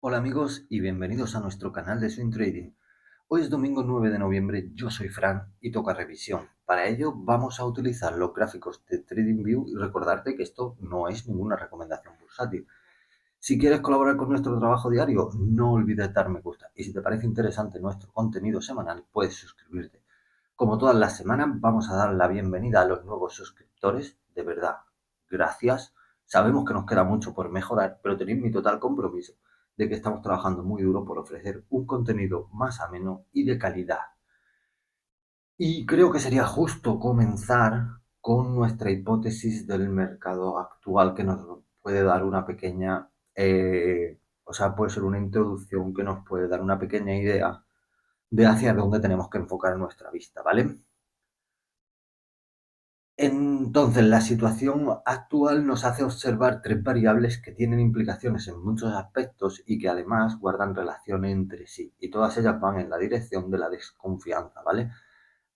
Hola amigos y bienvenidos a nuestro canal de Swing Trading. Hoy es domingo 9 de noviembre, yo soy Fran y toca revisión. Para ello vamos a utilizar los gráficos de TradingView y recordarte que esto no es ninguna recomendación bursátil. Si quieres colaborar con nuestro trabajo diario, no olvides dar me gusta y si te parece interesante nuestro contenido semanal, puedes suscribirte. Como todas las semanas, vamos a dar la bienvenida a los nuevos suscriptores. De verdad, gracias. Sabemos que nos queda mucho por mejorar, pero tenéis mi total compromiso de que estamos trabajando muy duro por ofrecer un contenido más ameno y de calidad. Y creo que sería justo comenzar con nuestra hipótesis del mercado actual que nos puede dar una pequeña, puede ser una introducción que nos puede dar una pequeña idea de hacia dónde tenemos que enfocar nuestra vista, ¿vale? Entonces, la situación actual nos hace observar tres variables que tienen implicaciones en muchos aspectos y que además guardan relación entre sí, y todas ellas van en la dirección de la desconfianza, ¿vale?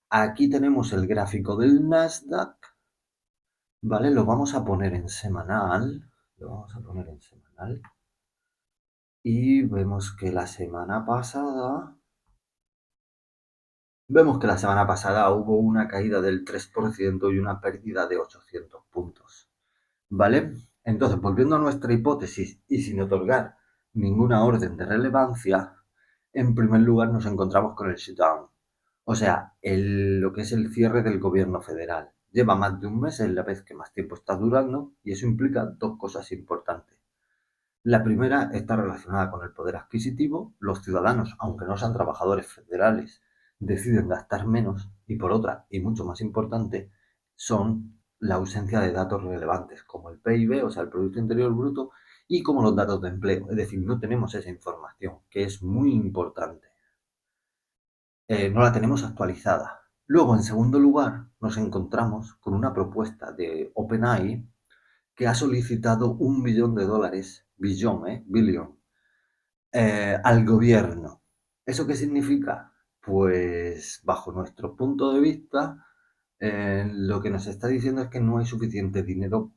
Aquí tenemos el gráfico del Nasdaq, ¿vale? Lo vamos a poner en semanal, y vemos que la semana pasada hubo una caída del 3% y una pérdida de 800 puntos. ¿Vale? Entonces, volviendo a nuestra hipótesis y sin otorgar ninguna orden de relevancia, en primer lugar nos encontramos con el shutdown, o sea, lo que es el cierre del gobierno federal. Lleva más de un mes, es la vez que más tiempo está durando, y eso implica dos cosas importantes. La primera está relacionada con el poder adquisitivo. Los ciudadanos, aunque no sean trabajadores federales, deciden gastar menos. Y por otra, y mucho más importante, son la ausencia de datos relevantes, como el PIB, o sea, el Producto Interior Bruto, y como los datos de empleo. Es decir, no tenemos esa información, que es muy importante. No la tenemos actualizada. Luego, en segundo lugar, nos encontramos con una propuesta de OpenAI que ha solicitado $1 billón, billion, al gobierno. ¿Eso qué significa? Pues bajo nuestro punto de vista, lo que nos está diciendo es que no hay suficiente dinero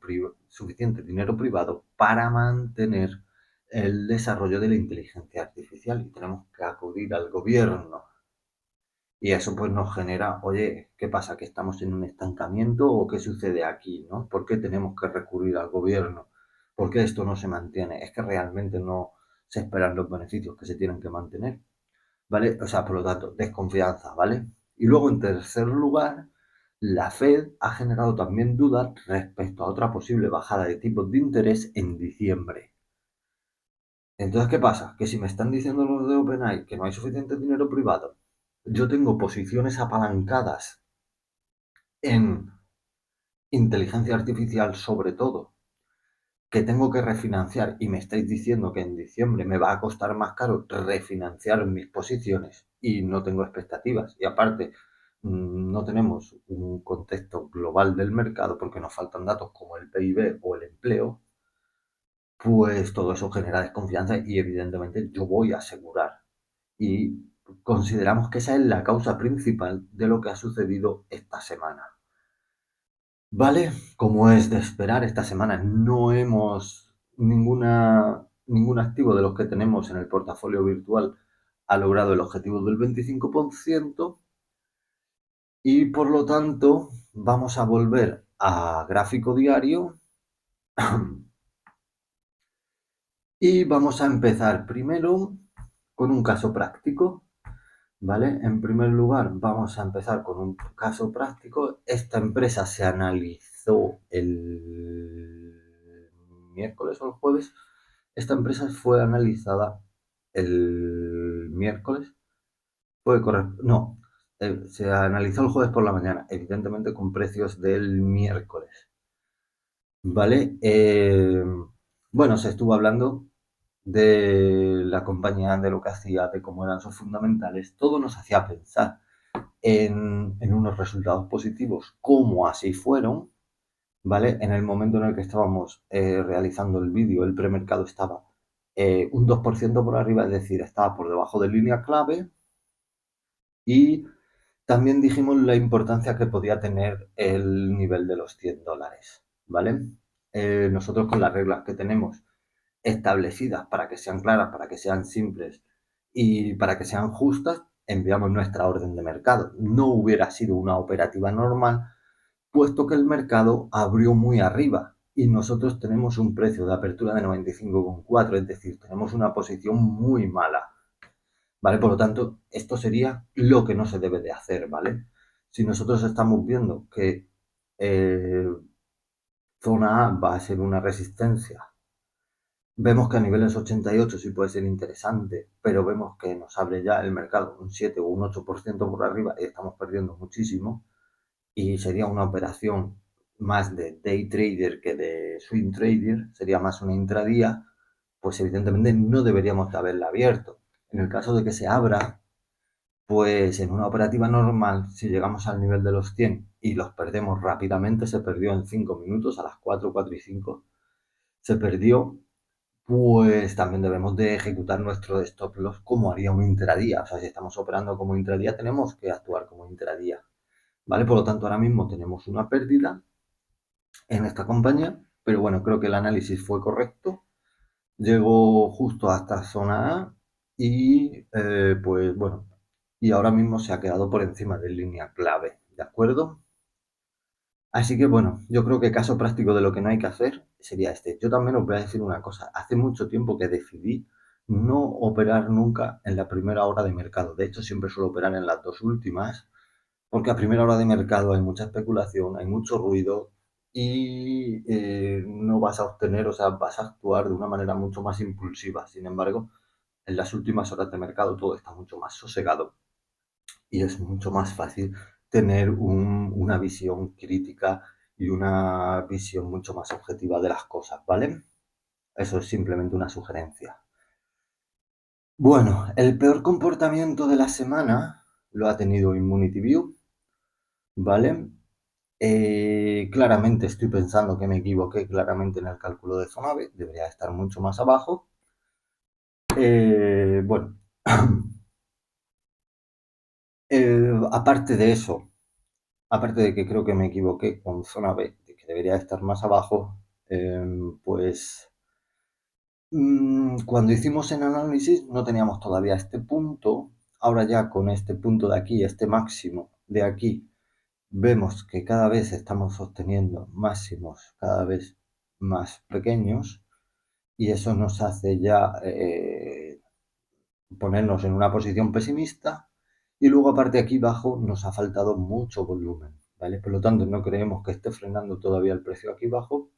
privado para mantener el desarrollo de la inteligencia artificial y tenemos que acudir al gobierno. Y eso pues nos genera, oye, ¿qué pasa? ¿Que estamos en un estancamiento o qué sucede aquí? ¿No? ¿Por qué tenemos que recurrir al gobierno? ¿Por qué esto no se mantiene? Es que realmente no se esperan los beneficios que se tienen que mantener, ¿vale? O sea, por lo tanto, desconfianza, ¿vale? Y luego, en tercer lugar, la Fed ha generado también dudas respecto a otra posible bajada de tipos de interés en diciembre. Entonces, ¿qué pasa? Que si me están diciendo los de OpenAI que no hay suficiente dinero privado, yo tengo posiciones apalancadas en inteligencia artificial sobre todo, que tengo que refinanciar y me estáis diciendo que en diciembre me va a costar más caro refinanciar mis posiciones y no tengo expectativas. Y aparte, no tenemos un contexto global del mercado porque nos faltan datos como el PIB o el empleo, pues todo eso genera desconfianza y evidentemente yo voy a asegurar. Y consideramos que esa es la causa principal de lo que ha sucedido esta semana. Vale, como es de esperar, esta semana no hemos ningún activo de los que tenemos en el portafolio virtual ha logrado el objetivo del 25% y por lo tanto vamos a volver a gráfico diario y vamos a empezar primero con un caso práctico. ¿Vale? En primer lugar, vamos a empezar con un caso práctico. Esta empresa se analizó el miércoles o el jueves. Esta empresa fue analizada el miércoles. Fue correcto. No, se analizó el jueves por la mañana, evidentemente con precios del miércoles. ¿Vale? Bueno, se estuvo hablando de la compañía, de lo que hacía, de cómo eran sus fundamentales. Todo nos hacía pensar en unos resultados positivos, como así fueron, ¿vale? En el momento en el que estábamos realizando el vídeo, el premercado estaba un 2% por arriba, es decir, estaba por debajo de línea clave y también dijimos la importancia que podía tener el nivel de los $100, ¿vale? Nosotros con las reglas que tenemos establecidas para que sean claras, para que sean simples y para que sean justas, enviamos nuestra orden de mercado. No hubiera sido una operativa normal, puesto que el mercado abrió muy arriba y nosotros tenemos un precio de apertura de 95,4, es decir, tenemos una posición muy mala, ¿vale? Por lo tanto, esto sería lo que no se debe de hacer, ¿vale? Si nosotros estamos viendo que eh, zona A va a ser una resistencia, vemos que a niveles 88 sí puede ser interesante, pero vemos que nos abre ya el mercado un 7 o un 8% por arriba y estamos perdiendo muchísimo, y sería una operación más de day trader que de swing trader, sería más una intradía, pues evidentemente no deberíamos de haberla abierto. En el caso de que se abra, pues en una operativa normal, si llegamos al nivel de los 100 y los perdemos rápidamente, se perdió en 5 minutos, a las 4, 4 y 5, se perdió, pues también debemos de ejecutar nuestro stop loss como haría un intradía. O sea, si estamos operando como intradía, tenemos que actuar como intradía, ¿vale? Por lo tanto, ahora mismo tenemos una pérdida en esta compañía, pero bueno, creo que el análisis fue correcto. Llegó justo hasta zona A y pues bueno, y ahora mismo se ha quedado por encima de línea clave, ¿de acuerdo? Así que bueno, yo creo que caso práctico de lo que no hay que hacer sería este. Yo también os voy a decir una cosa. Hace mucho tiempo que decidí no operar nunca en la primera hora de mercado. De hecho, siempre suelo operar en las dos últimas, porque a primera hora de mercado hay mucha especulación, hay mucho ruido y no vas a obtener, o sea, vas a actuar de una manera mucho más impulsiva. Sin embargo, en las últimas horas de mercado todo está mucho más sosegado y es mucho más fácil tener una visión crítica y una visión mucho más objetiva de las cosas, ¿vale? Eso es simplemente una sugerencia. Bueno, el peor comportamiento de la semana lo ha tenido Immunity View, ¿vale? Claramente estoy pensando que me equivoqué claramente en el cálculo de zona B, debería estar mucho más abajo. Bueno, aparte de eso, aparte de que creo que me equivoqué con zona B, de que debería estar más abajo, pues cuando hicimos el análisis no teníamos todavía este punto. Ahora ya con este punto de aquí, este máximo de aquí, vemos que cada vez estamos obteniendo máximos cada vez más pequeños y eso nos hace ya ponernos en una posición pesimista y luego aparte aquí abajo nos ha faltado mucho volumen, ¿vale? Por lo tanto, no creemos que esté frenando todavía el precio aquí abajo,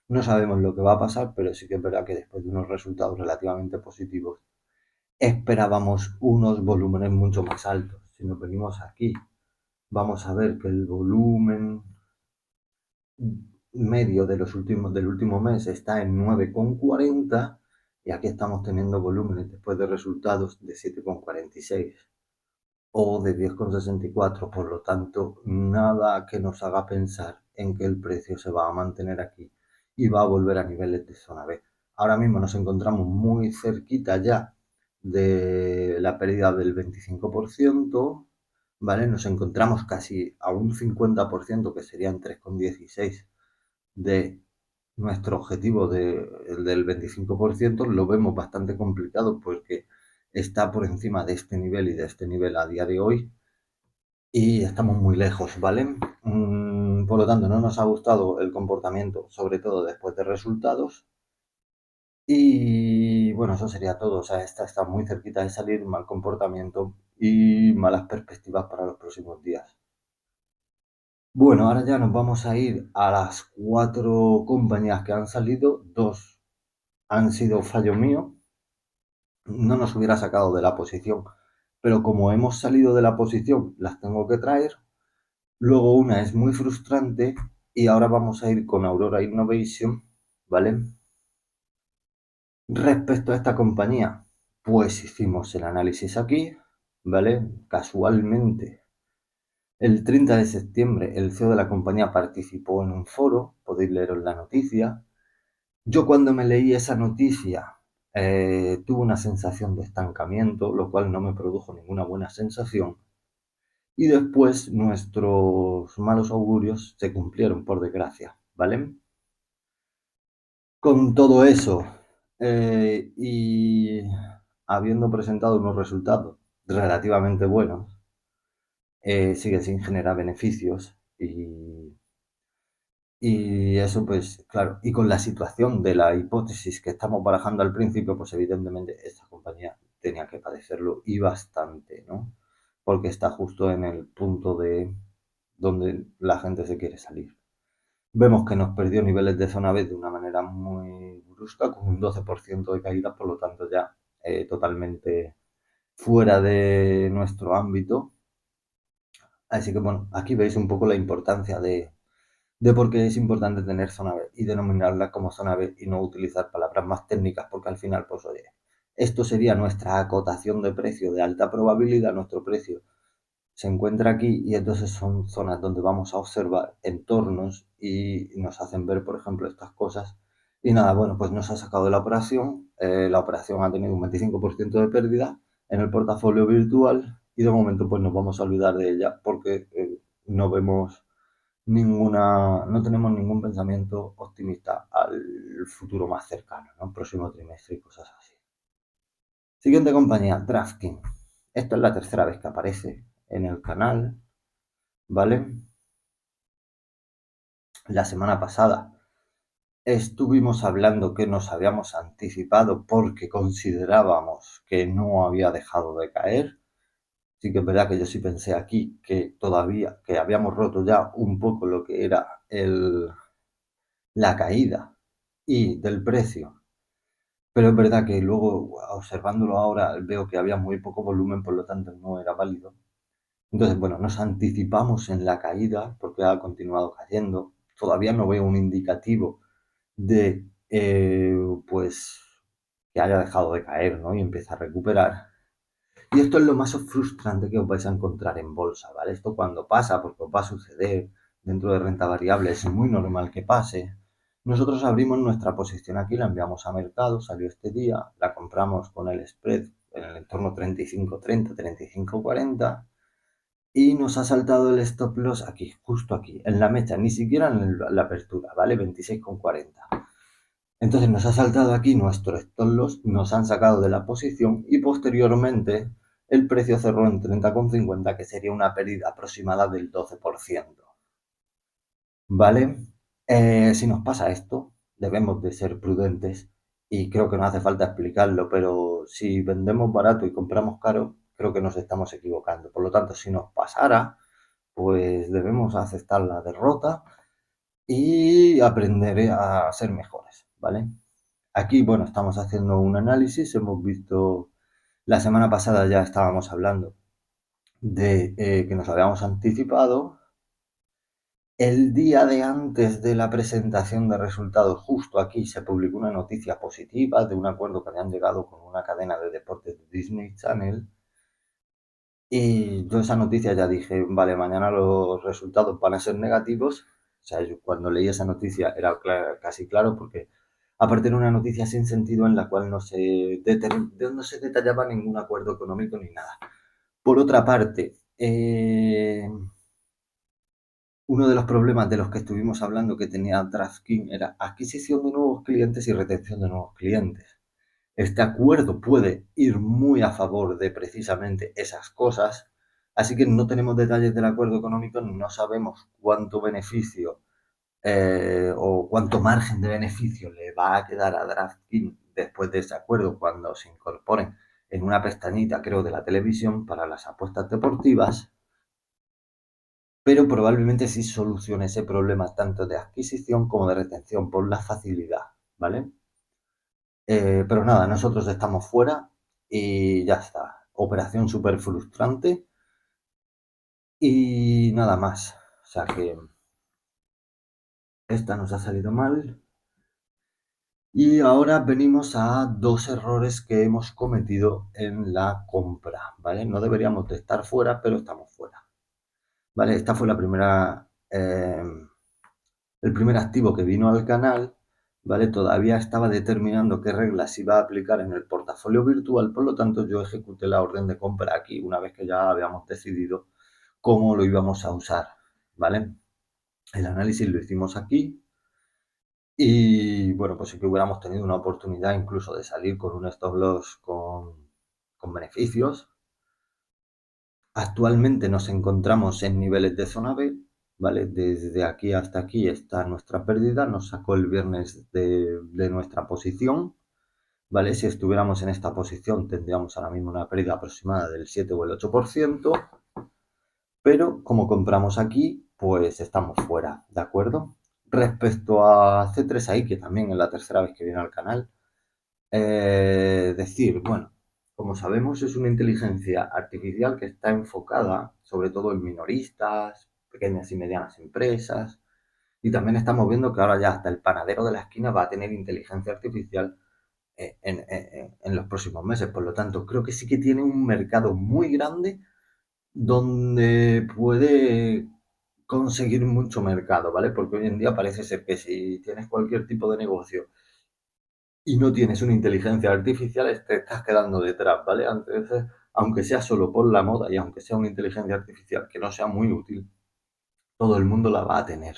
no sabemos lo que va a pasar, pero sí que es verdad que después de unos resultados relativamente positivos esperábamos unos volúmenes mucho más altos. Si nos venimos aquí, vamos a ver que el volumen medio del último mes está en 9,40 y aquí estamos teniendo volúmenes después de resultados de 7,46 o de 10,64, por lo tanto, nada que nos haga pensar en que el precio se va a mantener aquí y va a volver a niveles de zona B. Ahora mismo nos encontramos muy cerquita ya de la pérdida del 25%, ¿vale? Nos encontramos casi a un 50%, que serían 3,16 de nuestro objetivo del 25%, lo vemos bastante complicado porque está por encima de este nivel y de este nivel a día de hoy y estamos muy lejos, ¿vale? Por lo tanto, no nos ha gustado el comportamiento, sobre todo después de resultados. Y bueno, eso sería todo. O sea, esta está muy cerquita de salir, mal comportamiento y malas perspectivas para los próximos días. Bueno, ahora ya nos vamos a ir a las 4 compañías que han salido. Dos han sido fallo mío. No nos hubiera sacado de la posición, pero como hemos salido de la posición, las tengo que traer. Luego una es muy frustrante y ahora vamos a ir con Aurora Innovation, ¿vale? Respecto a esta compañía, pues hicimos el análisis aquí, ¿vale? Casualmente, el 30 de septiembre el CEO de la compañía participó en un foro, podéis leeros la noticia. Yo cuando me leí esa noticia tuve una sensación de estancamiento, lo cual no me produjo ninguna buena sensación. Y después nuestros malos augurios se cumplieron, por desgracia, ¿vale? Con todo eso, y habiendo presentado unos resultados relativamente buenos, sigue sin generar beneficios y eso pues claro, y con la situación de la hipótesis que estamos barajando al principio, pues evidentemente esta compañía tenía que padecerlo y bastante, ¿no? Porque está justo en el punto de donde la gente se quiere salir. Vemos que nos perdió niveles de zona B de una manera muy brusca, con un 12% de caída, por lo tanto ya totalmente fuera de nuestro ámbito. Así que bueno, aquí veis un poco la importancia de por qué es importante tener zona B y denominarla como zona B y no utilizar palabras más técnicas, porque al final, pues oye, esto sería nuestra acotación de precio de alta probabilidad, nuestro precio se encuentra aquí y entonces son zonas donde vamos a observar entornos y nos hacen ver, por ejemplo, estas cosas. Y nada, bueno, pues nos ha sacado de la operación ha tenido un 25% de pérdida en el portafolio virtual y de momento pues nos vamos a olvidar de ella porque no vemos no tenemos ningún pensamiento optimista al futuro más cercano, ¿no? Próximo trimestre y cosas así. Siguiente compañía, DraftKings. Esta es la tercera vez que aparece en el canal, ¿vale? La semana pasada estuvimos hablando que nos habíamos anticipado porque considerábamos que no había dejado de caer. Sí que es verdad que yo sí pensé aquí que todavía, que habíamos roto ya un poco lo que era la caída y del precio. Pero es verdad que luego, observándolo ahora, veo que había muy poco volumen, por lo tanto no era válido. Entonces, bueno, nos anticipamos en la caída porque ha continuado cayendo. Todavía no veo un indicativo de, pues, que haya dejado de caer, ¿no? Y empieza a recuperar. Y esto es lo más frustrante que os vais a encontrar en bolsa, ¿vale? Esto cuando pasa, porque os va a suceder dentro de renta variable, es muy normal que pase. Nosotros abrimos nuestra posición aquí, la enviamos a mercado, salió este día, la compramos con el spread en el entorno 35.30, 35.40 y nos ha saltado el stop loss aquí, justo aquí, en la mecha, ni siquiera en la apertura, ¿vale? 26.40. Entonces nos ha saltado aquí nuestro stop loss, nos han sacado de la posición y posteriormente el precio cerró en 30,50, que sería una pérdida aproximada del 12%. ¿Vale? Si nos pasa esto, debemos de ser prudentes y creo que no hace falta explicarlo, pero si vendemos barato y compramos caro, creo que nos estamos equivocando. Por lo tanto, si nos pasara, pues debemos aceptar la derrota y aprender a ser mejores, ¿vale? Aquí, bueno, estamos haciendo un análisis, hemos visto, la semana pasada ya estábamos hablando de que nos habíamos anticipado. El día de antes de la presentación de resultados, justo aquí se publicó una noticia positiva de un acuerdo que habían llegado con una cadena de deportes de Disney Channel. Y yo esa noticia ya dije, vale, mañana los resultados van a ser negativos. O sea, yo cuando leí esa noticia era casi claro porque aparte era una noticia sin sentido en la cual no se detallaba ningún acuerdo económico ni nada. Por otra parte, uno de los problemas de los que estuvimos hablando que tenía DraftKings era adquisición de nuevos clientes y retención de nuevos clientes. Este acuerdo puede ir muy a favor de precisamente esas cosas, así que no tenemos detalles del acuerdo económico, no sabemos cuánto beneficio o cuánto margen de beneficio le va a quedar a DraftKings después de ese acuerdo cuando se incorporen en una pestañita, creo, de la televisión para las apuestas deportivas, pero probablemente sí solucione ese problema tanto de adquisición como de retención por la facilidad, ¿vale? Pero nada, nosotros estamos fuera y ya está. Operación súper frustrante y nada más. O sea que esta nos ha salido mal. Y ahora venimos a dos errores que hemos cometido en la compra, ¿vale? No deberíamos de estar fuera, pero estamos fuera, ¿vale? Esta fue el primer activo que vino al canal, ¿vale? Todavía estaba determinando qué reglas iba a aplicar en el portafolio virtual, por lo tanto yo ejecuté la orden de compra aquí una vez que ya habíamos decidido cómo lo íbamos a usar, ¿vale? El análisis lo hicimos aquí Y bueno, pues sí que hubiéramos tenido una oportunidad incluso de salir con un stop loss con beneficios. Actualmente nos encontramos en niveles de zona B, ¿vale? Desde aquí hasta aquí está nuestra pérdida, nos sacó el viernes de nuestra posición, ¿vale? Si estuviéramos en esta posición tendríamos ahora mismo una pérdida aproximada del 7 o el 8%, pero como compramos aquí, pues estamos fuera, ¿de acuerdo? Respecto a C3AI, que también es la tercera vez que viene al canal, decir, bueno, como sabemos, es una inteligencia artificial que está enfocada sobre todo en minoristas, pequeñas y medianas empresas, y también estamos viendo que ahora ya hasta el panadero de la esquina va a tener inteligencia artificial en los próximos meses. Por lo tanto, creo que sí que tiene un mercado muy grande donde puede conseguir mucho mercado, ¿vale? Porque hoy en día parece ser que si tienes cualquier tipo de negocio y no tienes una inteligencia artificial, te estás quedando detrás, ¿vale? Entonces, aunque sea solo por la moda y aunque sea una inteligencia artificial que no sea muy útil, todo el mundo la va a tener,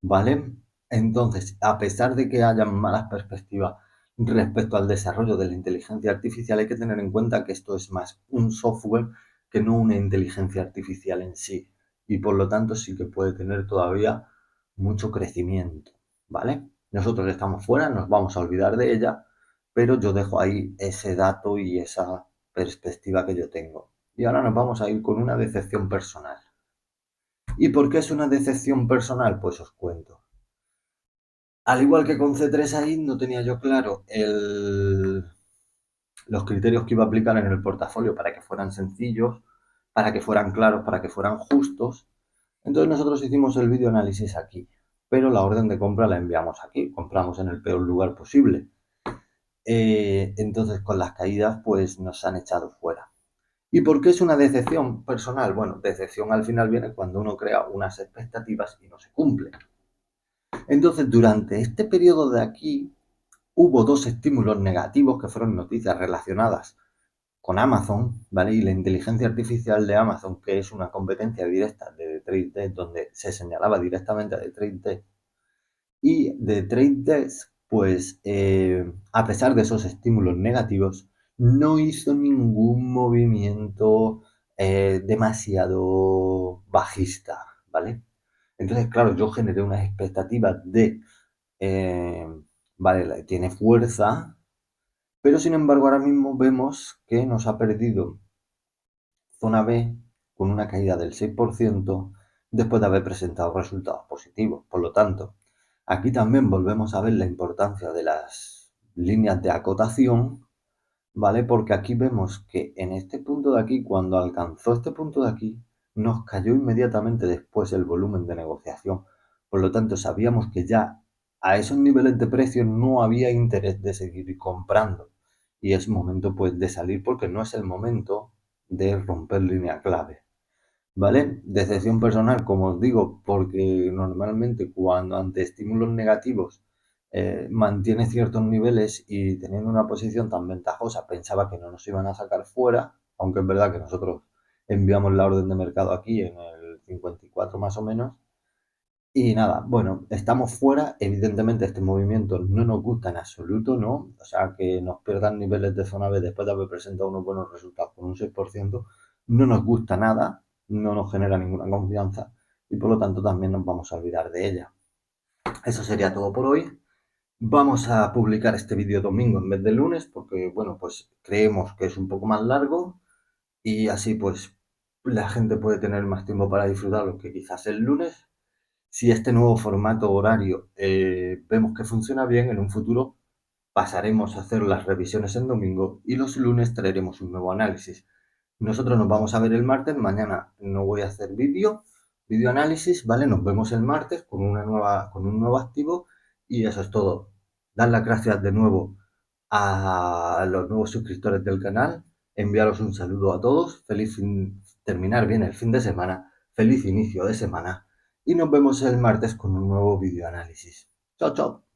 ¿vale? Entonces, a pesar de que haya malas perspectivas respecto al desarrollo de la inteligencia artificial, hay que tener en cuenta que esto es más un software que no una inteligencia artificial en sí. Y por lo tanto sí que puede tener todavía mucho crecimiento, ¿vale? Nosotros estamos fuera, nos vamos a olvidar de ella, pero yo dejo ahí ese dato y esa perspectiva que yo tengo. Y ahora nos vamos a ir con una decepción personal. ¿Y por qué es una decepción personal? Pues os cuento. Al igual que con C3AI, no tenía yo claro los criterios que iba a aplicar en el portafolio para que fueran sencillos, para que fueran claros, para que fueran justos. Entonces nosotros hicimos el vídeo análisis aquí, pero la orden de compra la enviamos aquí, compramos en el peor lugar posible. Entonces con las caídas pues nos han echado fuera. ¿Y por qué es una decepción personal? Bueno, decepción al final viene cuando uno crea unas expectativas y no se cumplen. Entonces, durante este periodo de aquí, hubo dos estímulos negativos que fueron noticias relacionadas con Amazon, ¿vale? Y la inteligencia artificial de Amazon, que es una competencia directa de TradeDesk, donde se señalaba directamente a de TradeDesk. Y de TradeDesk, pues, a pesar de esos estímulos negativos, no hizo ningún movimiento demasiado bajista, ¿vale? Entonces, claro, yo generé unas expectativas de eh, vale, tiene fuerza, pero sin embargo ahora mismo vemos que nos ha perdido zona B con una caída del 6% después de haber presentado resultados positivos. Por lo tanto, aquí también volvemos a ver la importancia de las líneas de acotación, ¿vale? Porque aquí vemos que en este punto de aquí, cuando alcanzó este punto de aquí, nos cayó inmediatamente después el volumen de negociación. Por lo tanto, sabíamos que ya a esos niveles de precio no había interés de seguir comprando. Y es momento pues de salir porque no es el momento de romper línea clave. ¿Vale? Decepción personal, como os digo, porque normalmente cuando ante estímulos negativos mantiene ciertos niveles y teniendo una posición tan ventajosa pensaba que no nos iban a sacar fuera, aunque es verdad que nosotros enviamos la orden de mercado aquí en el 54 más o menos. Y nada, bueno, estamos fuera, evidentemente este movimiento no nos gusta en absoluto, ¿no? O sea, que nos pierdan niveles de zona B después de haber presentado unos buenos resultados con un 6%, no nos gusta nada, no nos genera ninguna confianza y por lo tanto también nos vamos a olvidar de ella. Eso sería todo por hoy. Vamos a publicar este vídeo domingo en vez de lunes porque, bueno, pues creemos que es un poco más largo y así pues la gente puede tener más tiempo para disfrutarlo que quizás el lunes. Si este nuevo formato horario vemos que funciona bien, en un futuro pasaremos a hacer las revisiones en domingo y los lunes traeremos un nuevo análisis. Nosotros nos vamos a ver el martes, mañana no voy a hacer vídeo análisis, ¿vale? Nos vemos el martes con con un nuevo activo y eso es todo. Dar las gracias de nuevo a los nuevos suscriptores del canal, enviaros un saludo a todos, terminar bien el fin de semana, feliz inicio de semana y nos vemos el martes con un nuevo vídeo análisis. Chao, chao.